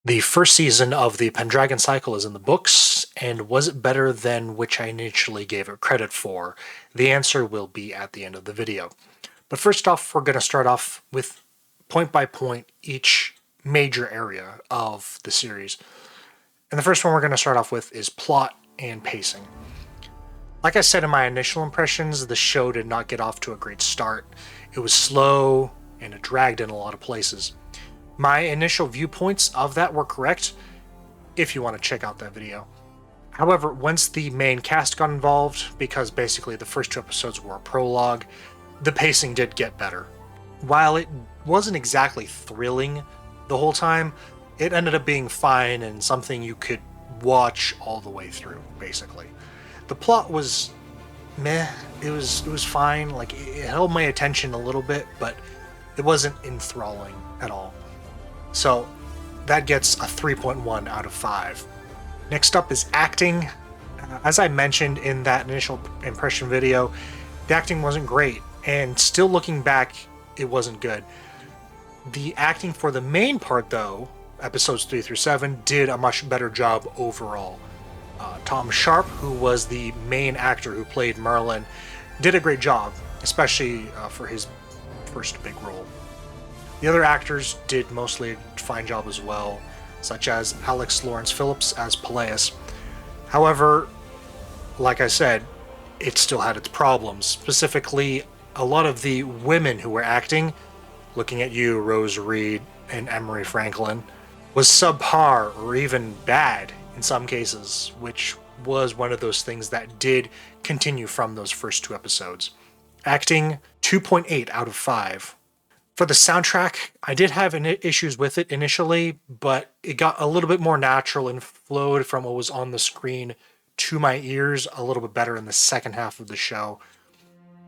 The first season of the Pendragon Cycle is in the books, and was it better than which I initially gave it credit for? The answer will be at the end of the video. But first off, we're going to start off with point by point each major area of the series. And the first one we're going to start off with is plot and pacing. Like I said in my initial impressions, the show did not get off to a great start. It was slow and it dragged in a lot of places. My initial viewpoints of that were correct, if you want to check out that video. However, once the main cast got involved, because basically the first two episodes were a prologue, the pacing did get better. While it wasn't exactly thrilling the whole time, it ended up being fine and something you could watch all the way through, basically. The plot was meh, it was fine, like it held my attention a little bit, but it wasn't enthralling at all. So that gets a 3.1 out of 5. Next up is acting. As I mentioned in that initial impression video, the acting wasn't great, and still looking back, it wasn't good. The acting for the main part, though, episodes 3 through 7, did a much better job overall. Tom Sharp, who was the main actor who played Merlin, did a great job, especially for his first big role. The other actors did mostly a fine job as well, such as Alex Lawrence Phillips as Peleus. However, like I said, it still had its problems. Specifically, a lot of the women who were acting, looking at you, Rose Reed and Emery Franklin, was subpar or even bad in some cases, which was one of those things that did continue from those first two episodes. Acting, 2.8 out of 5. For the soundtrack, I did have issues with it initially, but it got a little bit more natural and flowed from what was on the screen to my ears a little bit better in the second half of the show.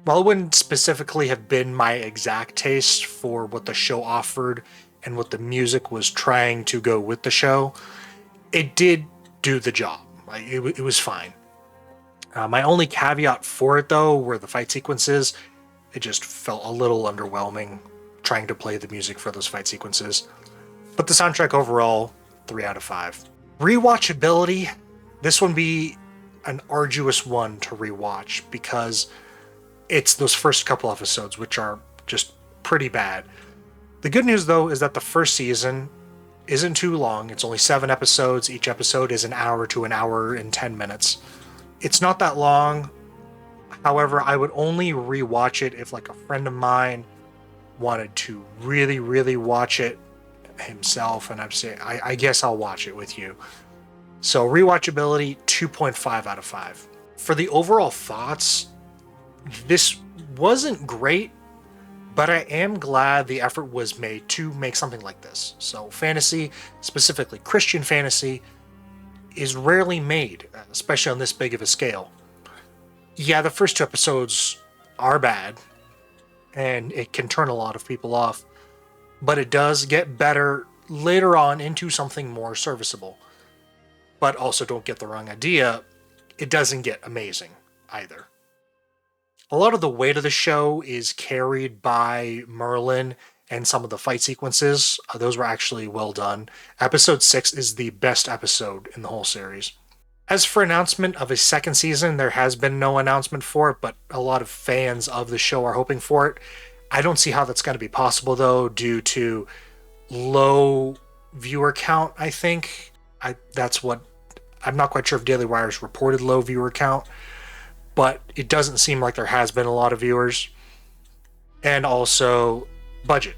While it wouldn't specifically have been my exact taste for what the show offered and what the music was trying to go with the show, it did do the job. It was fine. My only caveat for it, though, were the fight sequences. It just felt a little underwhelming trying to play the music for those fight sequences. But the soundtrack overall, 3 out of 5. Rewatchability, this one be an arduous one to rewatch because it's those first couple episodes which are just pretty bad. The good news though is that the first season isn't too long. It's only 7 episodes. Each episode is an hour to an hour and 10 minutes. It's not that long. However, I would only rewatch it if like a friend of mine wanted to really watch it himself, and I'm saying I guess I'll watch it with you. So rewatchability, 2.5 out of 5. For the overall thoughts, this wasn't great, but I am glad the effort was made to make something like this. So fantasy, specifically Christian fantasy, is rarely made, especially on this big of a scale. Yeah, the first 2 episodes are bad, and it can turn a lot of people off, but it does get better later on into something more serviceable. But also don't get the wrong idea, it doesn't get amazing either. A lot of the weight of the show is carried by Merlin and some of the fight sequences. Those were actually well done. Episode 6 is the best episode in the whole series. As for announcement of a second season, there has been no announcement for it, but a lot of fans of the show are hoping for it. I don't see how that's going to be possible, though, due to low viewer count, I think. I'm not quite sure if Daily Wire's reported low viewer count, but it doesn't seem like there has been a lot of viewers. And also, budget,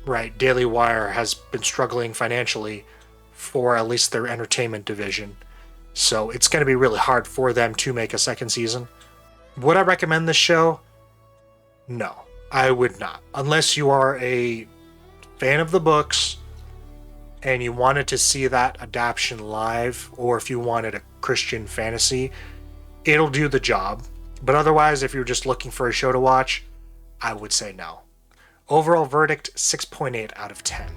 right? Daily Wire has been struggling financially for at least their entertainment division. So it's going to be really hard for them to make a second season. Would I recommend this show? No, I would not. Unless you are a fan of the books and you wanted to see that adaptation live, or if you wanted a Christian fantasy, it'll do the job. But otherwise, if you're just looking for a show to watch, I would say no. Overall verdict, 6.8 out of 10.